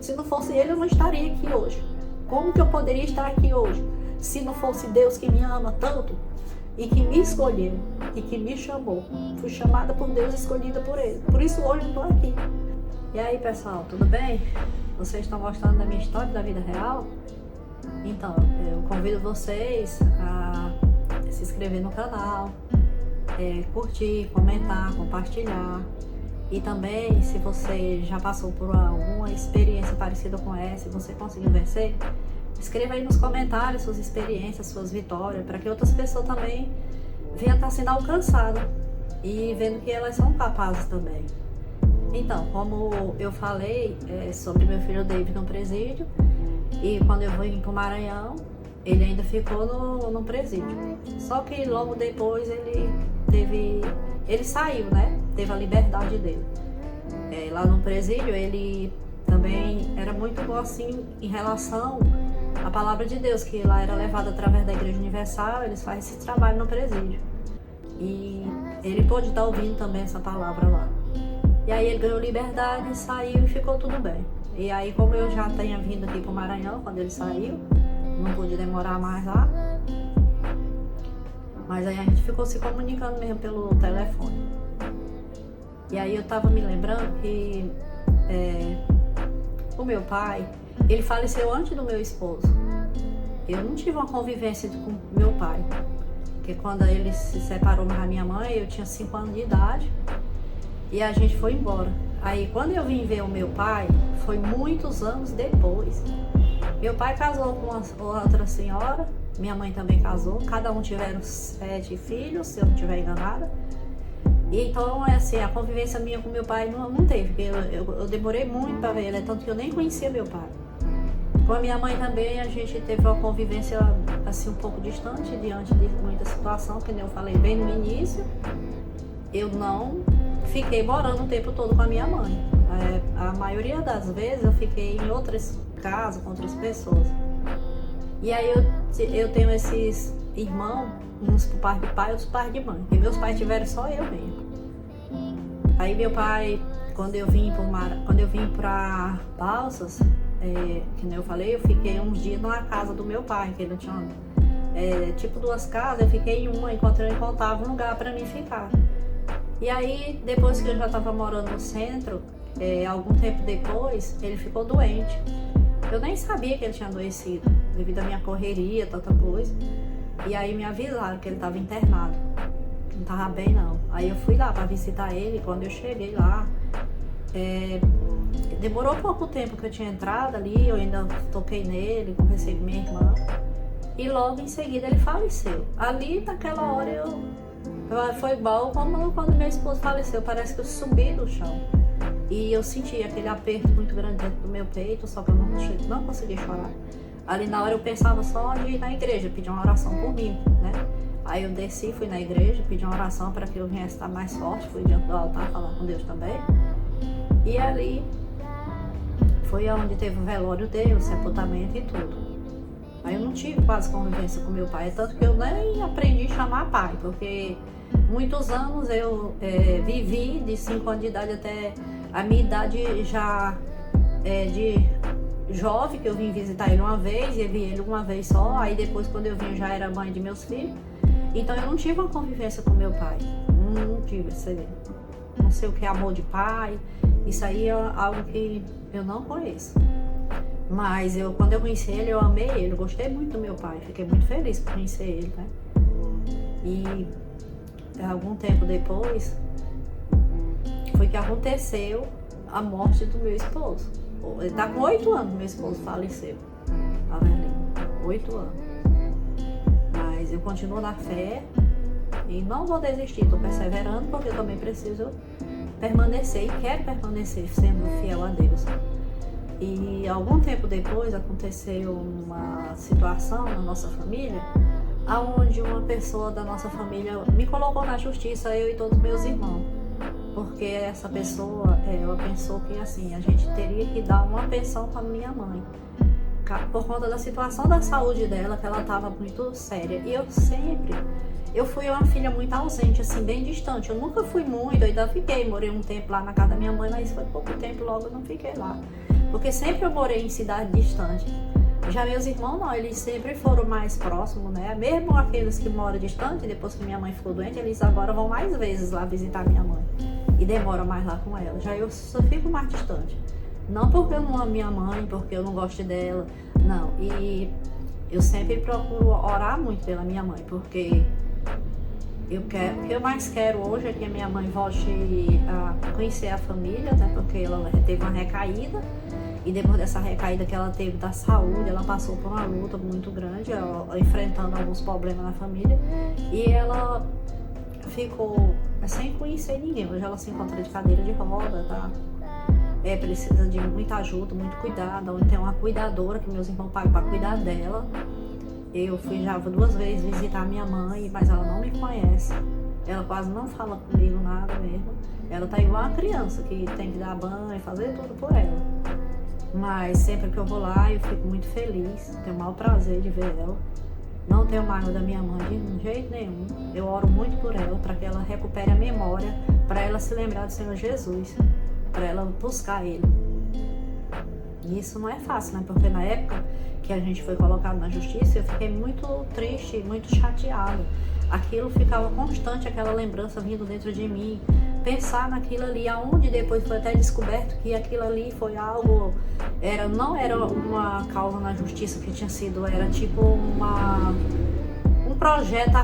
Se não fosse ele, eu não estaria aqui hoje. Como que eu poderia estar aqui hoje se não fosse Deus que me ama tanto e que me escolheu e que me chamou? Fui chamada por Deus, escolhida por Ele. Por isso hoje eu estou aqui. E aí, pessoal, tudo bem? Vocês estão gostando da minha história, da vida real? Então, eu convido vocês a se inscrever no canal, curtir, comentar, compartilhar. E também, se você já passou por alguma experiência parecida com essa e você conseguiu vencer, escreva aí nos comentários suas experiências, suas vitórias, para que outras pessoas também venham estar sendo alcançadas e vendo que elas são capazes também. Então, como eu falei sobre meu filho David no presídio, e quando eu vim para o Maranhão, ele ainda ficou no presídio. Só que logo depois ele saiu, né? Teve a liberdade dele. Lá no presídio, ele também era muito bom assim em relação à palavra de Deus, que lá era levada através da Igreja Universal. Eles fazem esse trabalho no presídio. E ele pôde estar ouvindo também essa palavra lá. E aí ele ganhou liberdade, saiu e ficou tudo bem. E aí, como eu já tinha vindo aqui para o Maranhão quando ele saiu, não pude demorar mais lá. Mas aí a gente ficou se comunicando mesmo pelo telefone. E aí eu tava me lembrando que o meu pai, ele faleceu antes do meu esposo. Eu não tive uma convivência com meu pai. Porque quando ele se separou da minha mãe, eu tinha 5 anos de idade. E a gente foi embora. Aí quando eu vim ver o meu pai, foi muitos anos depois. Meu pai casou com outra senhora, minha mãe também casou, cada um tiveram 7 filhos, se eu não estiver enganada. E então, assim, a convivência minha com meu pai não teve, porque eu demorei muito para ver ele, tanto que eu nem conhecia meu pai. Com a minha mãe também, a gente teve uma convivência assim um pouco distante, diante de muita situação, que nem eu falei bem no início. Eu não fiquei morando o tempo todo com a minha mãe. A maioria das vezes eu fiquei em outras casas, com outras pessoas. E aí eu tenho esses irmãos, uns por parte de pai, outros por parte de mãe. E meus pais tiveram só eu mesmo. Aí meu pai, quando eu vim para Balsas, que nem eu falei, eu fiquei uns dias numa casa do meu pai, que ele tinha tipo 2 casas, eu fiquei em uma enquanto eu encontrava um lugar para mim ficar. E aí, depois que eu já estava morando no centro, algum tempo depois, ele ficou doente. Eu nem sabia que ele tinha adoecido, devido à minha correria, tanta coisa. E aí me avisaram que ele estava internado, que não estava bem não. Aí eu fui lá para visitar ele, quando eu cheguei lá, demorou pouco tempo que eu tinha entrado ali, eu ainda toquei nele, conversei com minha irmã. E logo em seguida ele faleceu. Ali, naquela hora, foi igual quando meu esposo faleceu, parece que eu subi do chão. E eu senti aquele aperto muito grande dentro do meu peito, só que eu não consegui chorar. Ali na hora eu pensava só de ir na igreja, pedir uma oração por mim, né? Aí eu desci, fui na igreja, pedi uma oração para que eu viesse estar mais forte, fui diante do altar falar com Deus também. E ali foi onde teve o velório dele, o sepultamento e tudo. Aí eu não tive quase convivência com meu pai, tanto que eu nem aprendi a chamar pai, porque muitos anos eu vivi de 5 anos de idade até a minha idade já de jovem, que eu vim visitar ele uma vez e eu vi ele uma vez só. Aí depois, quando eu vim, eu já era mãe de meus filhos. Então eu não tive uma convivência com meu pai, não tive, não sei o que é amor de pai, isso aí é algo que eu não conheço. Mas quando eu conheci ele, eu amei ele, eu gostei muito do meu pai, fiquei muito feliz por conhecer ele, né? E algum tempo depois, foi que aconteceu a morte do meu esposo. Ele tá com 8 anos, meu esposo faleceu, Avelino, 8 anos. Mas eu continuo na fé e não vou desistir, tô perseverando, porque eu também preciso permanecer e quero permanecer sendo fiel a Deus. E algum tempo depois aconteceu uma situação na nossa família, onde uma pessoa da nossa família me colocou na justiça, eu e todos meus irmãos. Porque essa pessoa, ela pensou que assim, a gente teria que dar uma pensão para minha mãe, por conta da situação da saúde dela, que ela estava muito séria. E eu fui uma filha muito ausente, assim, bem distante. Eu nunca fui muito, eu ainda morei um tempo lá na casa da minha mãe, mas foi pouco tempo, logo eu não fiquei lá. porque sempre eu morei em cidade distante. Já meus irmãos não, eles sempre foram mais próximos, né? Mesmo aqueles que moram distante, depois que minha mãe ficou doente, eles agora vão mais vezes lá visitar minha mãe. E demoram mais lá com ela. Já eu só fico mais distante. Não porque eu não amo minha mãe, porque eu não gosto dela, não. E eu sempre procuro orar muito pela minha mãe, porque o que eu mais quero hoje é que a minha mãe volte a conhecer a família, né? Porque ela teve uma recaída. E depois dessa recaída que ela teve da saúde, ela passou por uma luta muito grande, enfrentando alguns problemas na família. E ela ficou sem conhecer ninguém. Hoje ela se encontra de cadeira de roda, tá? Precisa de muita ajuda, muito cuidado. Onde tem uma cuidadora que meus irmãos pagam para cuidar dela. Eu fui já 2 vezes visitar minha mãe, mas ela não me conhece. Ela quase não fala comigo nada mesmo. Ela tá igual uma criança que tem que dar banho e fazer tudo por ela. Mas sempre que eu vou lá, eu fico muito feliz, tenho o maior prazer de ver ela. Não tenho mágoa da minha mãe de jeito nenhum. Eu oro muito por ela, para que ela recupere a memória, para ela se lembrar do Senhor Jesus, para ela buscar Ele. E isso não é fácil, né? Porque na época que a gente foi colocado na justiça, eu fiquei muito triste, muito chateada. Aquilo ficava constante, aquela lembrança vindo dentro de mim. Pensar naquilo ali, aonde depois foi até descoberto que aquilo ali foi algo, não era uma causa na justiça que tinha sido, era tipo um projeto,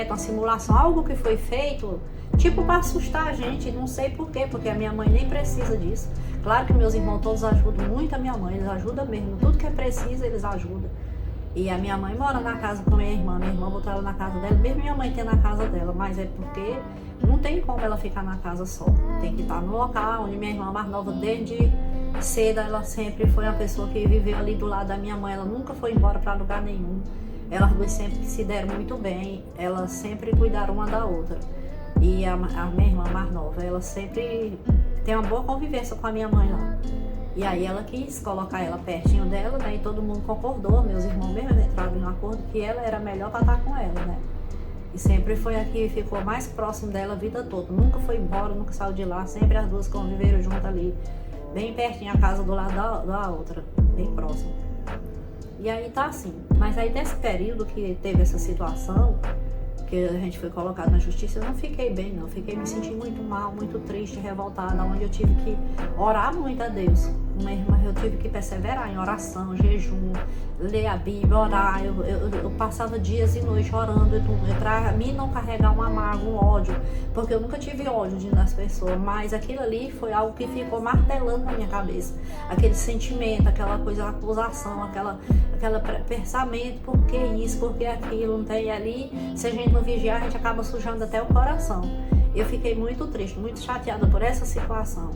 uma simulação, algo que foi feito, tipo para assustar a gente, não sei porquê, porque a minha mãe nem precisa disso. Claro que meus irmãos todos ajudam muito a minha mãe, eles ajudam mesmo, tudo que é preciso eles ajudam. E a minha mãe mora na casa com minha irmã botou ela na casa dela, mesmo minha mãe tem na casa dela, mas é porque não tem como ela ficar na casa só. Tem que estar no local onde minha irmã mais nova, desde cedo, ela sempre foi uma pessoa que viveu ali do lado da minha mãe, ela nunca foi embora para lugar nenhum. Elas duas sempre se deram muito bem, elas sempre cuidaram uma da outra. E a minha irmã mais nova, ela sempre tem uma boa convivência com a minha mãe lá. E aí ela quis colocar ela pertinho dela, né? E todo mundo concordou, meus irmãos mesmo entraram em um acordo que ela era melhor para estar com ela, né? E sempre foi aqui, ficou mais próximo dela a vida toda. Nunca foi embora, nunca saiu de lá, sempre as duas conviveram juntas ali, bem pertinho, a casa do lado da outra, bem próximo. E aí tá assim. Mas aí nesse período que teve essa situação, que a gente foi colocado na justiça, eu não fiquei bem, não. Fiquei me sentindo muito mal, muito triste, revoltada, onde eu tive que orar muito a Deus. Eu tive que perseverar em oração, jejum, ler a Bíblia, orar. Eu passava dias e noites orando, para mim não carregar uma mágoa, um ódio, porque eu nunca tive ódio das pessoas, mas aquilo ali foi algo que ficou martelando na minha cabeça. Aquele sentimento, aquela coisa, acusação, aquela pensamento, por que isso, por que aquilo, não tem ali. Se a gente não vigiar, a gente acaba sujando até o coração. Eu fiquei muito triste, muito chateada por essa situação,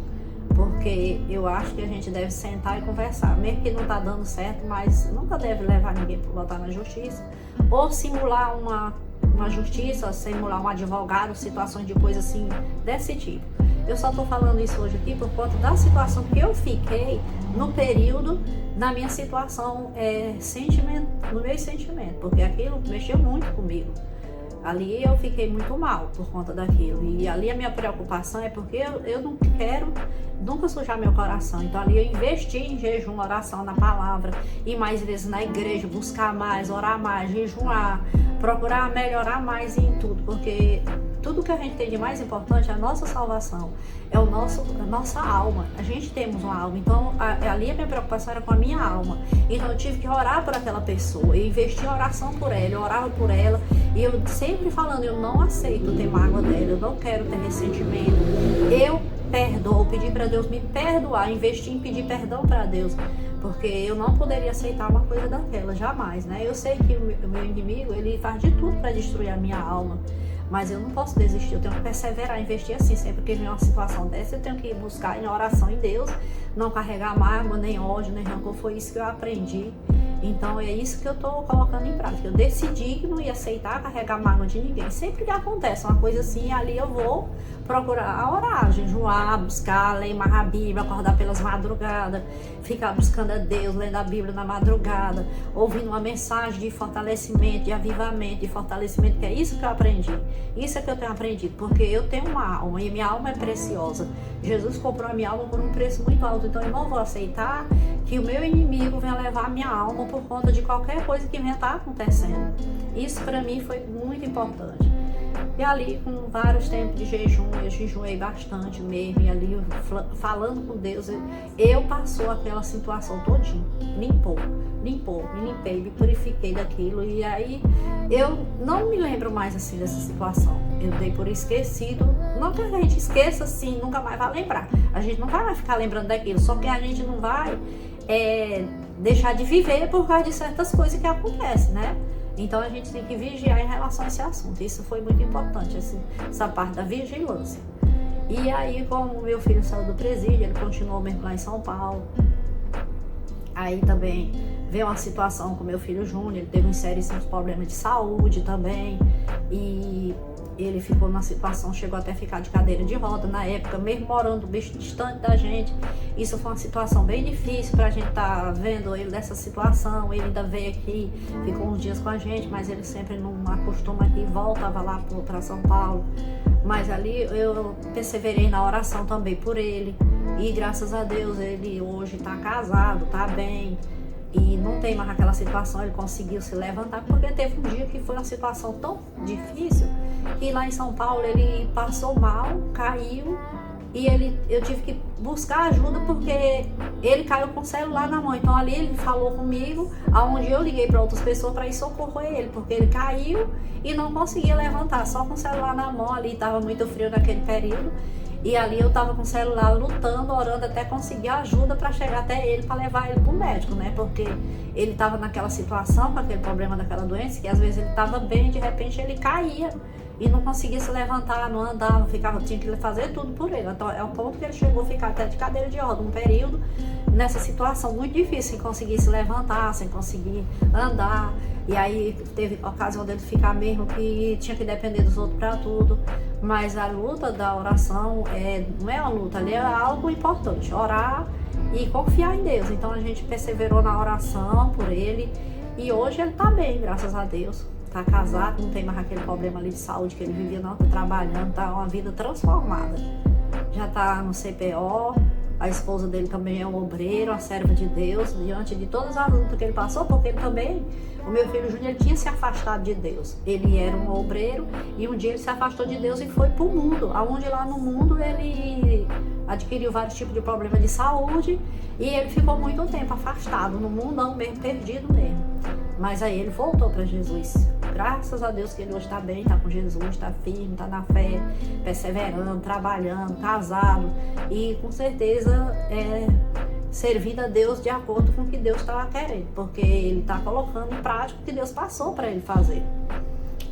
porque eu acho que a gente deve sentar e conversar, mesmo que não está dando certo, mas nunca deve levar ninguém para botar na justiça, ou simular uma justiça, simular um advogado, situações de coisa assim, desse tipo. Eu só estou falando isso hoje aqui por conta da situação que eu fiquei no período da minha situação, no meu sentimento, porque aquilo mexeu muito comigo. Ali eu fiquei muito mal por conta daquilo. E ali a minha preocupação é porque eu não quero nunca sujar meu coração. Então ali eu investi em jejum, oração, na palavra, ir mais vezes na igreja, buscar mais, orar mais, jejuar, procurar melhorar mais em tudo, porque tudo que a gente tem de mais importante é a nossa salvação, é a nossa alma. A gente temos uma alma, então ali a minha preocupação era com a minha alma. Então eu tive que orar por aquela pessoa, eu investi em oração por ela, eu orava por ela, e eu sempre falando, eu não aceito ter mágoa dela, eu não quero ter ressentimento, eu perdoo, pedi para Deus me perdoar, investi em pedir perdão para Deus, porque eu não poderia aceitar uma coisa daquela, jamais, né? Eu sei que o meu inimigo, ele faz de tudo para destruir a minha alma, mas eu não posso desistir, eu tenho que perseverar, investir assim. Sempre que vem uma situação dessa, eu tenho que buscar em oração em Deus, não carregar mágoa, nem ódio, nem rancor. Foi isso que eu aprendi. Então é isso que eu tô colocando em prática. Eu decidi que não ia aceitar carregar mágoa de ninguém. Sempre que acontece uma coisa assim, ali eu vou procurar orar, jejuar, buscar, ler mais a Bíblia, acordar pelas madrugadas, ficar buscando a Deus, lendo a Bíblia na madrugada, ouvindo uma mensagem de fortalecimento, de avivamento, de fortalecimento, que é isso que eu aprendi. Isso é que eu tenho aprendido, porque eu tenho uma alma e minha alma é preciosa. Jesus comprou a minha alma por um preço muito alto, então eu não vou aceitar que o meu inimigo venha levar a minha alma por conta de qualquer coisa que venha estar acontecendo. Isso para mim foi muito importante. E ali, com vários tempos de jejum, eu jejuei bastante mesmo, e ali falando com Deus, eu passou aquela situação todinha, limpou, me limpei, me purifiquei daquilo, e aí eu não me lembro mais assim dessa situação. Eu dei por esquecido, não que a gente esqueça assim, nunca mais vai lembrar, a gente não vai mais ficar lembrando daquilo, só que a gente não vai deixar de viver por causa de certas coisas que acontecem, né? Então a gente tem que vigiar em relação a esse assunto. Isso foi muito importante, essa parte da vigilância. E aí, como meu filho saiu do presídio, ele continuou mesmo lá em São Paulo. Aí também veio uma situação com meu filho Júnior, ele teve um seríssimos problemas de saúde também. E ele ficou numa situação, chegou até a ficar de cadeira de roda na época, mesmo morando distante da gente. Isso foi uma situação bem difícil pra gente estar vendo ele nessa situação. Ele ainda veio aqui, ficou uns dias com a gente, mas ele sempre não acostuma aqui, voltava lá pra São Paulo. Mas ali eu perseverei na oração também por ele. E graças a Deus ele hoje tá casado, tá bem. E não tem mais aquela situação, ele conseguiu se levantar, porque teve um dia que foi uma situação tão difícil que lá em São Paulo ele passou mal, caiu, e eu tive que buscar ajuda porque ele caiu com o celular na mão. Então ali ele falou comigo, aonde eu liguei para outras pessoas para ir socorrer ele, porque ele caiu e não conseguia levantar, só com o celular na mão. Ali estava muito frio naquele período. E ali eu tava com o celular lutando, orando até conseguir ajuda para chegar até ele, para levar ele pro médico, né? Porque ele tava naquela situação, com aquele problema daquela doença, que às vezes ele tava bem, de repente ele caía e não conseguia se levantar, não andava, tinha que fazer tudo por ele. Então é o ponto que ele chegou a ficar até de cadeira de roda, um período nessa situação muito difícil, sem conseguir se levantar, sem conseguir andar. E aí teve a ocasião dele ficar mesmo que tinha que depender dos outros para tudo. Mas a luta da oração não é uma luta, ali é algo importante, orar e confiar em Deus. Então a gente perseverou na oração por ele e hoje ele tá bem, graças a Deus. Tá casado, não tem mais aquele problema ali de saúde que ele vivia, não, tá trabalhando, tá uma vida transformada. Já tá no CPO, a esposa dele também é um obreiro, uma serva de Deus, diante de todas as lutas que ele passou, porque ele também, o meu filho Júnior, ele tinha se afastado de Deus. Ele era um obreiro e um dia ele se afastou de Deus e foi pro mundo, aonde lá no mundo ele adquiriu vários tipos de problemas de saúde e ele ficou muito tempo afastado, no mundão mesmo, perdido mesmo. Mas aí ele voltou para Jesus. Graças a Deus que ele hoje está bem, está com Jesus, está firme, está na fé, perseverando, trabalhando, casado e com certeza servindo a Deus de acordo com o que Deus estava querendo, porque ele está colocando em prática o que Deus passou para ele fazer.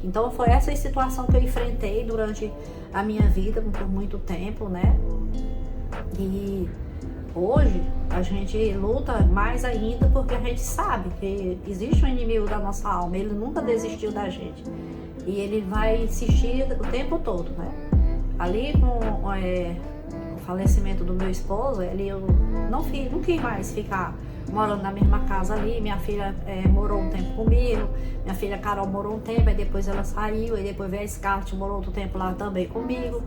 Então foi essa situação que eu enfrentei durante a minha vida por muito tempo, né? E hoje a gente luta mais ainda porque a gente sabe que existe um inimigo da nossa alma, ele nunca desistiu da gente e ele vai insistir o tempo todo, né? Ali com o falecimento do meu esposo, eu não quis mais ficar morando na mesma casa ali. Minha filha morou um tempo comigo, minha filha Carol morou um tempo, aí depois ela saiu, aí depois veio a Scarlett, morou outro tempo lá também comigo.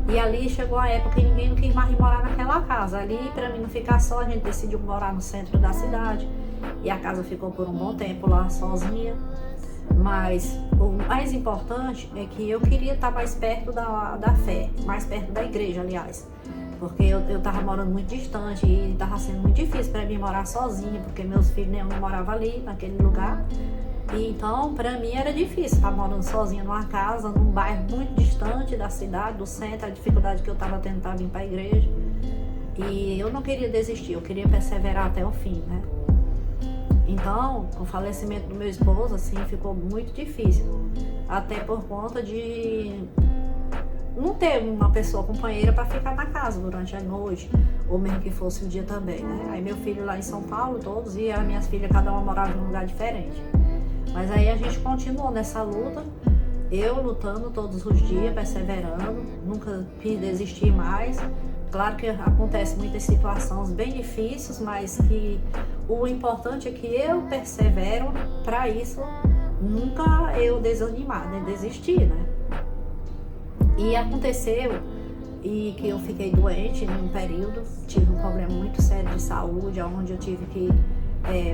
E ali chegou a época que ninguém não quis mais morar naquela casa. Ali, para mim não ficar só, a gente decidiu morar no centro da cidade. E a casa ficou por um bom tempo lá sozinha. Mas o mais importante é que eu queria estar mais perto da fé, mais perto da igreja, aliás. Porque eu tava morando muito distante e tava sendo muito difícil para mim morar sozinha, porque meus filhos nenhum moravam ali, naquele lugar. E então, para mim era difícil estar morando sozinha numa casa, num bairro muito distante da cidade, do centro, a dificuldade que eu estava tendo para vir para a igreja. E eu não queria desistir, eu queria perseverar até o fim, né? Então, o falecimento do meu esposo, assim, ficou muito difícil. Até por conta de não ter uma pessoa companheira para ficar na casa durante a noite, ou mesmo que fosse o dia também, né? Aí meu filho lá em São Paulo, todos, e as minhas filhas, cada uma morava em um lugar diferente. Mas aí a gente continuou nessa luta, eu lutando todos os dias, perseverando, nunca quis desistir mais. Claro que acontece muitas situações bem difíceis, mas que o importante é que eu persevero para isso, nunca eu desanimar, nem desistir, né? E aconteceu e que eu fiquei doente em um período, tive um problema muito sério de saúde, onde eu tive que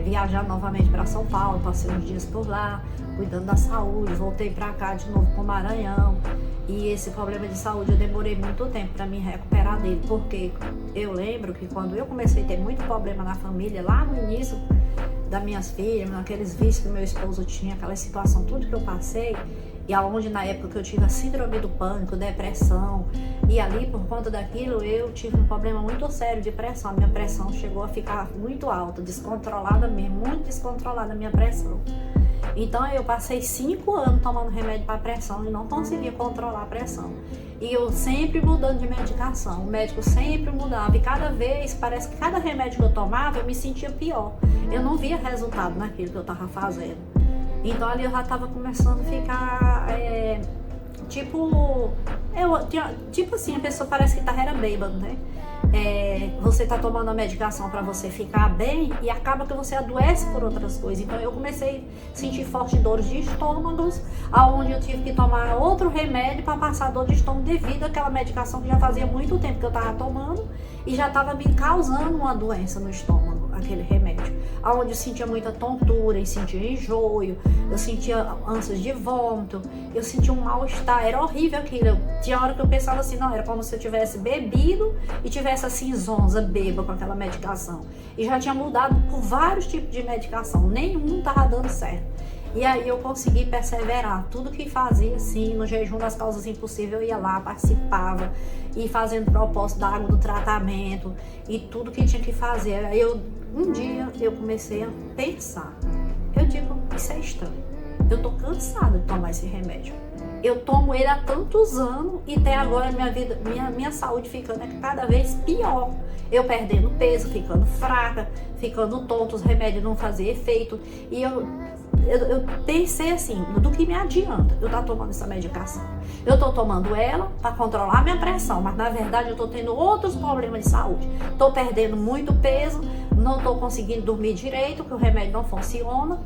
viajar novamente para São Paulo, passei uns dias por lá, cuidando da saúde, voltei para cá de novo para o Maranhão. E esse problema de saúde eu demorei muito tempo para me recuperar dele, porque eu lembro que quando eu comecei a ter muito problema na família, lá no início das minhas filhas, naqueles vícios que meu esposo tinha, aquela situação, tudo que eu passei, e aonde na época que eu tive a síndrome do pânico, depressão, e ali por conta daquilo eu tive um problema muito sério de pressão. A minha pressão chegou a ficar muito alta, descontrolada mesmo, muito descontrolada a minha pressão. Então eu passei 5 anos tomando remédio para pressão e não conseguia controlar a pressão. E eu sempre mudando de medicação, o médico sempre mudava, e cada vez, parece que cada remédio que eu tomava eu me sentia pior. Eu não via resultado naquilo que eu estava fazendo. Então ali eu já estava começando a ficar, tipo assim, a pessoa parece que era bêbado, né? Você tá tomando a medicação para você ficar bem e acaba que você adoece por outras coisas. Então eu comecei a sentir fortes dores de estômagos, aonde eu tive que tomar outro remédio para passar dor de estômago devido àquela medicação que já fazia muito tempo que eu tava tomando e já tava me causando uma doença no estômago, aquele remédio. Aonde eu sentia muita tontura, eu sentia enjoo, eu sentia ânsias de vômito, eu sentia um mal-estar, era horrível aquilo. Tinha hora que eu pensava assim, não, era como se eu tivesse bebido e tivesse assim zonza, bêbada com aquela medicação. E já tinha mudado por vários tipos de medicação, nenhum tava dando certo. E aí eu consegui perseverar, tudo que fazia assim, no jejum das causas impossíveis eu ia lá, participava, e fazendo propósito da água do tratamento, e tudo que tinha que fazer. Aí um dia eu comecei a pensar, eu digo, isso é estranho, eu tô cansada de tomar esse remédio. Eu tomo ele há tantos anos e até agora minha saúde ficando cada vez pior. Eu perdendo peso, ficando fraca, ficando tonta, os remédios não faziam efeito. E eu pensei assim, do que me adianta eu estar tomando essa medicação? Eu estou tomando ela para controlar minha pressão, mas na verdade eu estou tendo outros problemas de saúde. Estou perdendo muito peso, não estou conseguindo dormir direito, porque o remédio não funciona.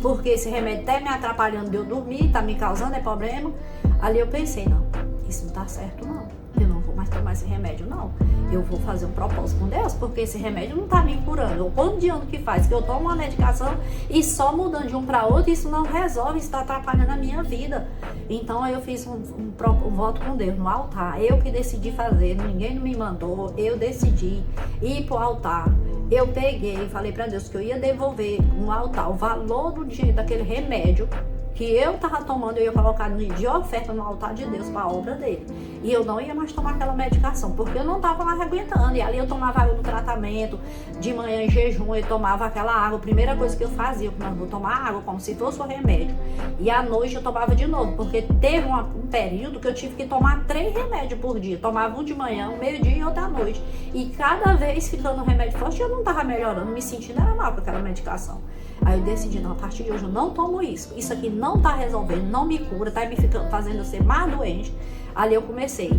Porque esse remédio até me atrapalhando de eu dormir, tá me causando problema. Ali eu pensei, não, isso não tá certo não. Eu não vou mais tomar esse remédio não. Eu vou fazer um propósito com Deus, porque esse remédio não tá me curando. O quanto de ano que faz que eu tomo uma medicação e só mudando de um para outro, isso não resolve, isso tá atrapalhando a minha vida. Então eu fiz um voto com Deus no altar. Eu que decidi fazer, ninguém me mandou, eu decidi ir pro altar. Eu peguei e falei para Deus que eu ia devolver no altar o valor do dinheiro daquele remédio que eu tava tomando, eu ia colocar de oferta no altar de Deus para a obra dele. E eu não ia mais tomar aquela medicação, porque eu não tava mais aguentando. E ali eu tomava água no tratamento, de manhã em jejum, eu tomava aquela água. A primeira coisa que eu fazia, eu vou tomar água como se fosse um remédio. E à noite eu tomava de novo, porque teve um período que eu tive que tomar 3 remédios por dia. Tomava um de manhã, um meio-dia e outro à noite. E cada vez ficando um remédio forte, eu não tava melhorando, me sentindo era mal com aquela medicação. Aí eu decidi, não, a partir de hoje eu não tomo isso. Isso aqui não tá resolvendo, não me cura, tá me fazendo eu ser mais doente. Ali eu comecei.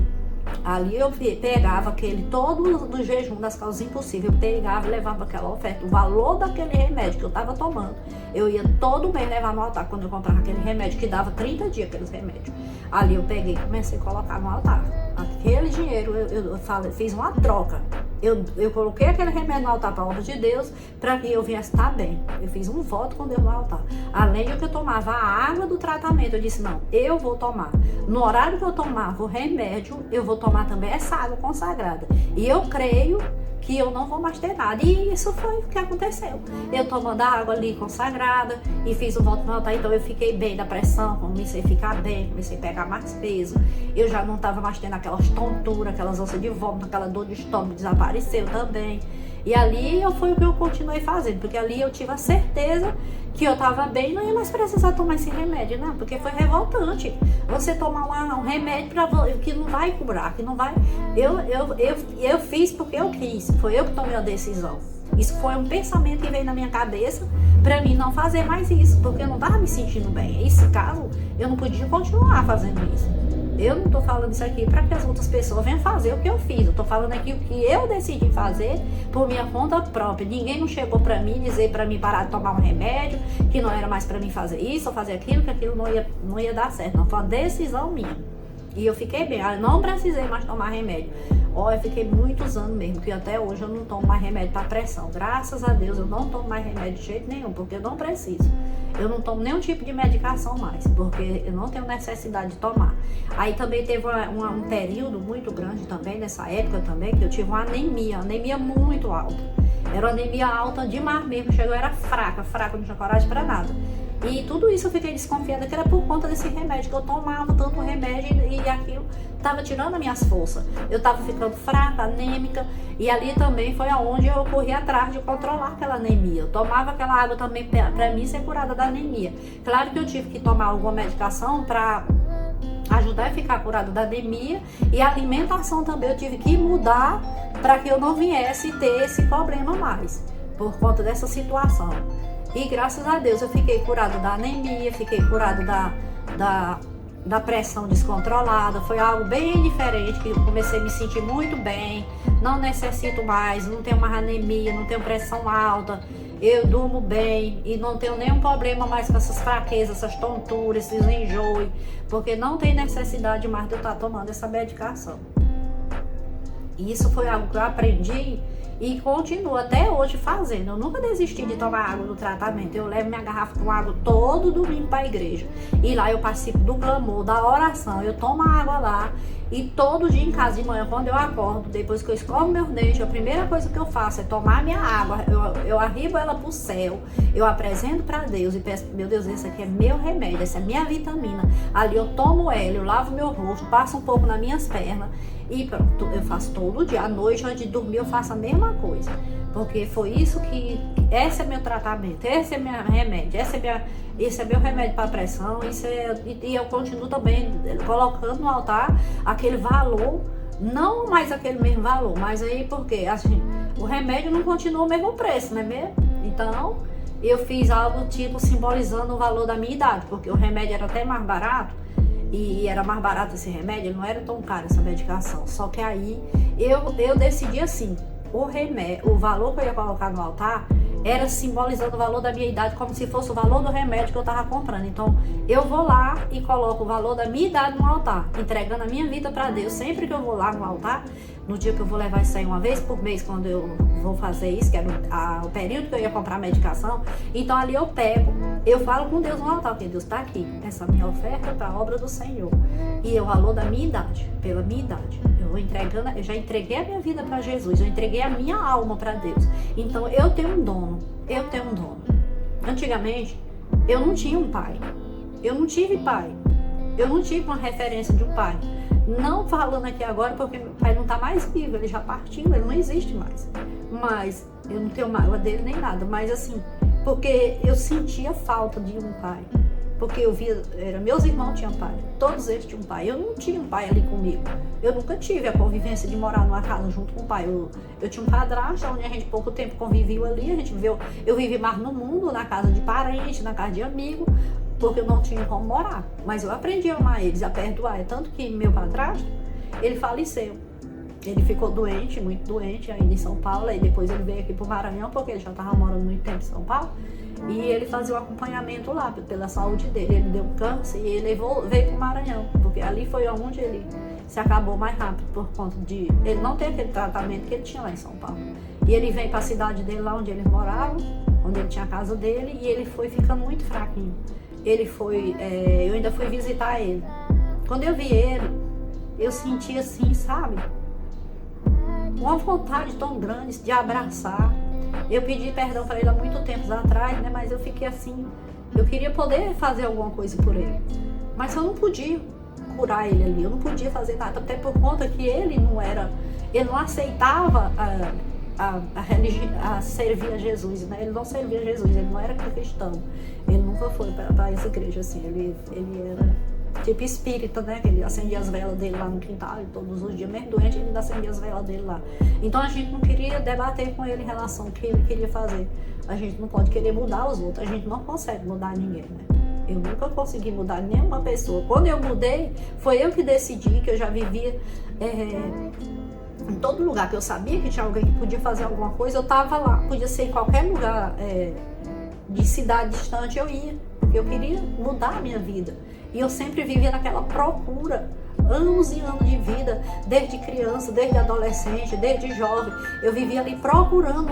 Ali eu pegava aquele todo do jejum das causas impossíveis. Eu pegava e levava aquela oferta. O valor daquele remédio que eu tava tomando, eu ia todo mês levar no altar. Quando eu comprava aquele remédio, que dava 30 dias aqueles remédios. Ali eu peguei e comecei a colocar no altar. Aquele dinheiro, eu fiz uma troca. Eu coloquei aquele remédio no altar para a obra de Deus, para que eu viesse estar bem. Eu fiz um voto com Deus no altar. Além de que eu tomava a água do tratamento, eu disse, não, eu vou tomar. No horário que eu tomava o remédio, eu vou tomar também essa água consagrada. E eu creio que eu não vou mais ter nada. E isso foi o que aconteceu. Eu tomando a água ali consagrada e fiz o voto no altar, então eu fiquei bem da pressão, comecei a ficar bem, comecei a pegar mais peso. Eu já não estava mais tendo aquelas tonturas, aquelas ânsias de vômito, aquela dor de estômago desapareceu também. E ali foi o que eu continuei fazendo, porque ali eu tive a certeza que eu estava bem, não ia mais precisar tomar esse remédio, não, porque foi revoltante. Você tomar um remédio que não vai curar, que não vai. Eu fiz porque eu quis, foi eu que tomei a decisão. Isso foi um pensamento que veio na minha cabeça para mim não fazer mais isso, porque eu não estava me sentindo bem. Nesse caso, eu não podia continuar fazendo isso. Eu não estou falando isso aqui para que as outras pessoas venham fazer o que eu fiz. Eu estou falando aqui o que eu decidi fazer por minha conta própria. Ninguém não chegou para mim dizer para mim parar de tomar um remédio, que não era mais para mim fazer isso ou fazer aquilo, que aquilo não ia dar certo. Não, foi uma decisão minha. E eu fiquei bem, eu não precisei mais tomar remédio. Eu fiquei muitos anos mesmo, que até hoje eu não tomo mais remédio para pressão. Graças a Deus eu não tomo mais remédio de jeito nenhum, porque eu não preciso. Eu não tomo nenhum tipo de medicação mais, porque eu não tenho necessidade de tomar. Aí também teve um período muito grande também, nessa época também, que eu tive uma anemia muito alta. Era uma anemia alta demais mesmo, eu era fraca, não tinha coragem para nada. E tudo isso eu fiquei desconfiada que era por conta desse remédio, que eu tomava tanto remédio e aquilo estava tirando as minhas forças. Eu estava ficando fraca, anêmica, e ali também foi aonde eu corri atrás de controlar aquela anemia. Eu tomava aquela água também para mim ser curada da anemia. Claro que eu tive que tomar alguma medicação para ajudar a ficar curada da anemia, e a alimentação também eu tive que mudar para que eu não viesse ter esse problema mais, por conta dessa situação. E graças a Deus eu fiquei curada da anemia, fiquei curada da pressão descontrolada. Foi algo bem diferente, que eu comecei a me sentir muito bem. Não necessito mais, não tenho mais anemia, não tenho pressão alta. Eu durmo bem e não tenho nenhum problema mais com essas fraquezas, essas tonturas, esses enjoos, porque não tem necessidade mais de eu estar tomando essa medicação. E isso foi algo que eu aprendi e continuo até hoje fazendo. Eu nunca desisti de tomar água do tratamento. Eu levo minha garrafa com água todo domingo para a igreja. E lá eu participo do clamor, da oração. Eu tomo a água lá. E todo dia em casa de manhã, quando eu acordo, depois que eu escovo meus dentes, a primeira coisa que eu faço é tomar minha água. Eu arribo ela pro céu, eu apresento para Deus e peço, meu Deus, esse aqui é meu remédio, essa é minha vitamina. Ali eu tomo ela, eu lavo meu rosto, passo um pouco nas minhas pernas e pronto. Eu faço todo dia. À noite, antes de dormir, eu faço a mesma coisa. Porque foi isso que... Esse é meu tratamento, esse é meu remédio, esse é meu remédio para pressão. E eu continuo também colocando no altar aquele valor, não mais aquele mesmo valor, mas aí porque assim, o remédio não continua o mesmo preço, não é mesmo? Então eu fiz algo tipo simbolizando o valor da minha idade, porque o remédio era até mais barato, e era mais barato esse remédio, não era tão caro essa medicação. Só que aí eu decidi assim, o valor que eu ia colocar no altar era simbolizando o valor da minha idade, como se fosse o valor do remédio que eu estava comprando. Então eu vou lá e coloco o valor da minha idade no altar, entregando a minha vida para Deus. Sempre que eu vou lá no altar, no dia que eu vou levar isso aí uma vez por mês, quando eu vou fazer isso, que era o período que eu ia comprar a medicação, então ali eu pego, eu falo com Deus no altar, porque Deus está aqui, essa minha oferta para a obra do Senhor, e o valor da minha idade, pela minha idade, eu já entreguei a minha vida para Jesus, eu entreguei a minha alma para Deus, então eu tenho um dono. Antigamente, eu não tinha um pai, eu não tive pai, eu não tive uma referência de um pai. Não falando aqui agora porque meu pai não está mais vivo, ele já partiu, ele não existe mais. Mas eu não tenho mágoa dele nem nada, mas assim, porque eu sentia falta de um pai. Porque eu via, meus irmãos tinham pai, todos eles tinham pai. Eu não tinha um pai ali comigo. Eu nunca tive a convivência de morar numa casa junto com o pai. Eu tinha um padrasto, onde a gente pouco tempo conviveu ali, eu vivi mais no mundo, na casa de parente, na casa de amigo, porque eu não tinha como morar. Mas eu aprendi a amar eles, a perdoar. Tanto que meu padrasto, ele faleceu. Ele ficou doente, muito doente, ainda em São Paulo. Aí depois ele veio aqui pro Maranhão, porque ele já estava morando muito tempo em São Paulo. E ele fazia o acompanhamento lá, pela saúde dele. Ele deu câncer e ele veio pro Maranhão. Porque ali foi onde ele se acabou mais rápido, por conta de... Ele não tem aquele tratamento que ele tinha lá em São Paulo. E ele veio para a cidade dele, lá onde ele morava, onde ele tinha a casa dele. E ele foi ficando muito fraquinho. Eu ainda fui visitar ele. Quando eu vi ele, eu senti assim, sabe? Uma vontade tão grande de abraçar. Eu pedi perdão para ele há muito tempo atrás, né? Mas eu fiquei assim, eu queria poder fazer alguma coisa por ele. Mas eu não podia curar ele ali, eu não podia fazer nada, até por conta que ele não aceitava a servir a Jesus, né? Ele não servia a Jesus, ele não era cristão, ele nunca foi para essa igreja, assim, ele era tipo espírita, né? Ele acendia as velas dele lá no quintal, e todos os dias, mesmo doente, ele ainda acendia as velas dele lá. Então a gente não queria debater com ele em relação ao que ele queria fazer. A gente não pode querer mudar os outros, a gente não consegue mudar ninguém, né? Eu nunca consegui mudar nenhuma pessoa. Quando eu mudei, foi eu que decidi, que eu já vivia em todo lugar que eu sabia que tinha alguém que podia fazer alguma coisa, eu tava lá. Podia ser em qualquer lugar de cidade distante, eu ia, porque eu queria mudar a minha vida. E eu sempre vivia naquela procura, anos e anos de vida, desde criança, desde adolescente, desde jovem. Eu vivia ali procurando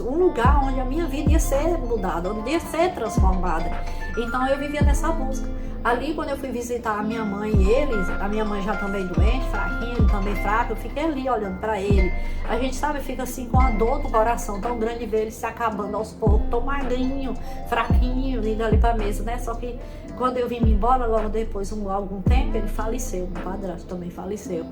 um lugar onde a minha vida ia ser mudada, onde ia ser transformada. Então eu vivia nessa busca. Ali, quando eu fui visitar a minha mãe e eles, a minha mãe já também doente, fraquinha, ele também fraco, eu fiquei ali olhando para ele. A gente, sabe, fica assim com a dor no coração tão grande de ver ele se acabando aos poucos, tão magrinho, fraquinho, indo ali para a mesa, né? Só que quando eu vim embora, logo depois, algum tempo, ele faleceu, meu padrasto também faleceu.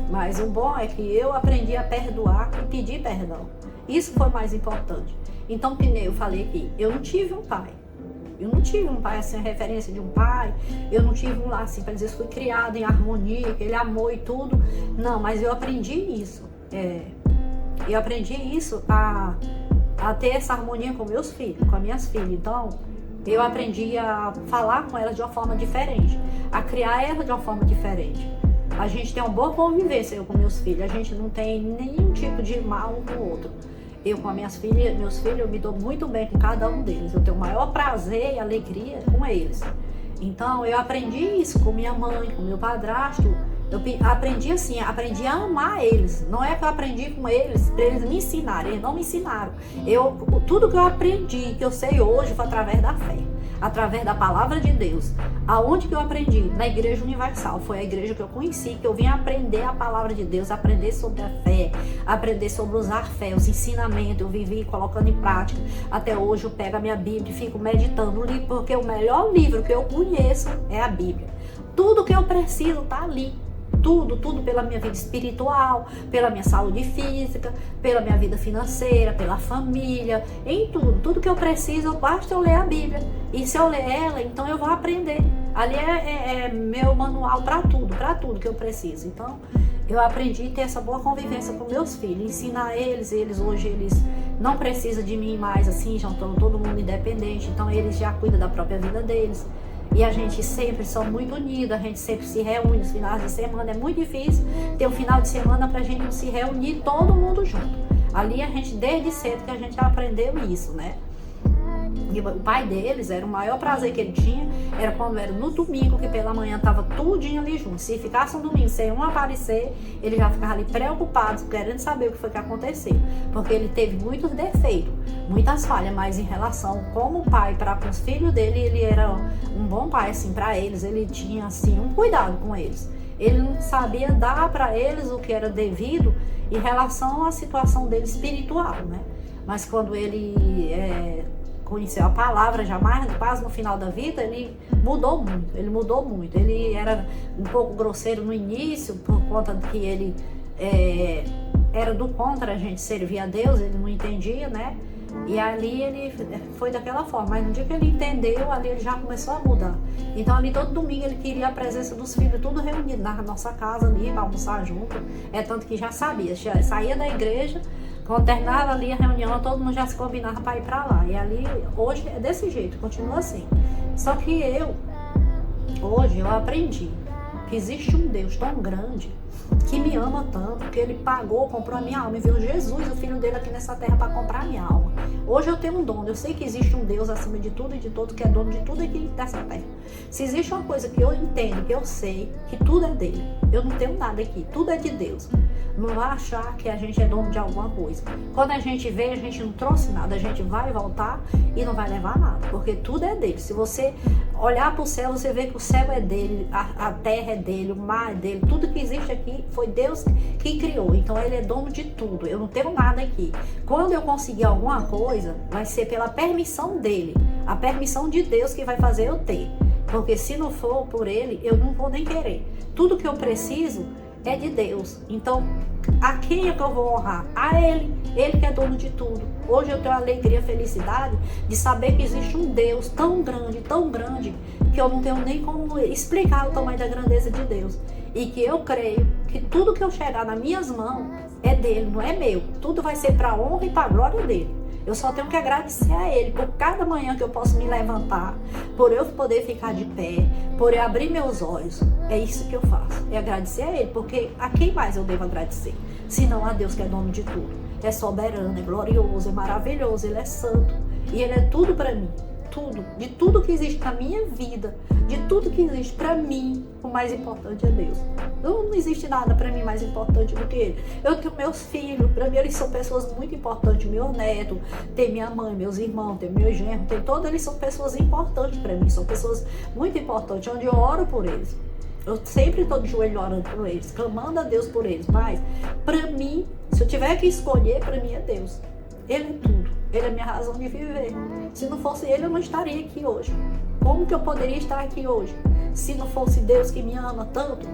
Mas o bom é que eu aprendi a perdoar e pedir perdão. Isso foi mais importante. Então, que nem eu falei aqui, eu não tive um pai. Eu não tive um pai assim, a referência de um pai. Eu não tive um lá assim, para dizer que fui criada em harmonia, que ele amou e tudo. Não, mas eu aprendi isso. Eu aprendi isso a ter essa harmonia com meus filhos, com as minhas filhas. Então, eu aprendi a falar com elas de uma forma diferente, a criar elas de uma forma diferente. A gente tem uma boa convivência, eu com meus filhos. A gente não tem nenhum tipo de mal um com o outro. Eu com as minhas filhas, meus filhos, eu me dou muito bem com cada um deles. Eu tenho o maior prazer e alegria com eles. Então, eu aprendi isso com minha mãe, com meu padrasto. Eu aprendi assim, aprendi a amar eles. Não é que eu aprendi com eles para eles me ensinarem, eles não me ensinaram. Tudo que eu aprendi, que eu sei hoje, foi através da fé, através da palavra de Deus. Aonde que eu aprendi? Na Igreja Universal. Foi a igreja que eu conheci, que eu vim aprender a palavra de Deus, aprender sobre a fé, aprender sobre usar fé, os ensinamentos. Eu vivi colocando em prática. Até hoje eu pego a minha Bíblia e fico meditando no livro, porque o melhor livro que eu conheço é a Bíblia. Tudo que eu preciso está ali. Tudo pela minha vida espiritual, pela minha saúde física, pela minha vida financeira, pela família, em tudo que eu preciso, basta eu ler a Bíblia. E se eu ler ela, então eu vou aprender. Ali é meu manual para tudo que eu preciso. Então, eu aprendi a ter essa boa convivência com meus filhos, ensinar eles hoje eles não precisam de mim mais, assim, já estão todo mundo independente, então eles já cuidam da própria vida deles. E a gente sempre são muito unidos, a gente sempre se reúne nos finais de semana. É muito difícil ter um final de semana pra gente não se reunir todo mundo junto. Ali a gente, desde cedo que a gente aprendeu isso, né? E o pai deles, era o maior prazer que ele tinha, era quando era no domingo, que pela manhã tava tudinho ali junto. Se ficasse um domingo sem um aparecer, ele já ficava ali preocupado, querendo saber o que foi que aconteceu. Porque ele teve muitos defeitos, muitas falhas, mas em relação como pai para com os filhos dele, ele era um bom pai, assim, para eles. Ele tinha, assim, um cuidado com eles. Ele não sabia dar para eles o que era devido em relação à situação dele espiritual, né? Mas quando ele conheceu a palavra, jamais, quase no final da vida, ele mudou muito. Ele era um pouco grosseiro no início, por conta de que ele era do contra a gente servir a Deus, ele não entendia, né? E ali ele foi daquela forma, mas no dia que ele entendeu, ali ele já começou a mudar. Então ali todo domingo ele queria a presença dos filhos, tudo reunido na nossa casa ali, para almoçar junto. Tanto que já sabia, já saía da igreja, quando terminava ali a reunião, todo mundo já se combinava para ir para lá. E ali, hoje é desse jeito, continua assim. Só que hoje eu aprendi que existe um Deus tão grande, que me ama tanto, que ele pagou, comprou a minha alma, enviou Jesus, o filho dele aqui nessa terra, para comprar a minha alma. Hoje eu tenho um dono, eu sei que existe um Deus acima de tudo e de todo, que é dono de tudo aqui dessa terra. Se existe uma coisa que eu entendo, que eu sei, que tudo é dele, eu não tenho nada aqui, tudo é de Deus. Não vai achar que a gente é dono de alguma coisa. Quando a gente vê, a gente não trouxe nada, a gente vai voltar e não vai levar nada, porque tudo é dele. Se você olhar para o céu, você vê que o céu é dele, a terra é dele, o mar é dele, tudo que existe aqui foi Deus que criou. Então ele é dono de tudo, eu não tenho nada aqui. Quando eu conseguir alguma coisa, vai ser pela permissão dele, a permissão de Deus que vai fazer eu ter, porque se não for por ele, eu não vou nem querer. Tudo que eu preciso é de Deus. Então, a quem é que eu vou honrar? A Ele. Ele que é dono de tudo. Hoje eu tenho a alegria, a felicidade de saber que existe um Deus tão grande, que eu não tenho nem como explicar o tamanho da grandeza de Deus. E que eu creio que tudo que eu chegar nas minhas mãos é dele, não é meu. Tudo vai ser para a honra e para a glória dele. Eu só tenho que agradecer a Ele por cada manhã que eu posso me levantar, por eu poder ficar de pé, por eu abrir meus olhos. É isso que eu faço, é agradecer a Ele, porque a quem mais eu devo agradecer? Senão a Deus que é dono de tudo. É soberano, é glorioso, é maravilhoso, Ele é santo e Ele é tudo para mim. Tudo, de tudo que existe na minha vida, de tudo que existe para mim, o mais importante é Deus. Não existe nada para mim mais importante do que Ele. Eu tenho meus filhos, para mim eles são pessoas muito importantes, meu neto, tem minha mãe, meus irmãos, tem meu genro, tem todos eles são pessoas importantes para mim, são pessoas muito importantes, onde eu oro por eles. Eu sempre estou de joelho orando por eles, clamando a Deus por eles, mas para mim, se eu tiver que escolher, para mim é Deus. Ele é tudo, Ele é a minha razão de viver. Se não fosse Ele, eu não estaria aqui hoje. Como que eu poderia estar aqui hoje? Se não fosse Deus que me ama tanto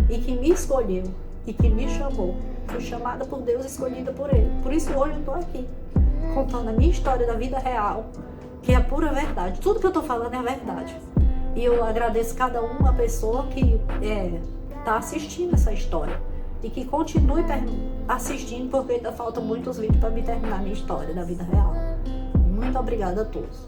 e que me escolheu e que me chamou. Fui chamada por Deus, escolhida por Ele. Por isso hoje eu estou aqui, contando a minha história da vida real, que é a pura verdade. Tudo que eu estou falando é a verdade. E eu agradeço cada uma pessoa que está assistindo essa história. E que continue assistindo, porque ainda faltam muitos vídeos para me terminar a minha história da vida real. Muito obrigada a todos.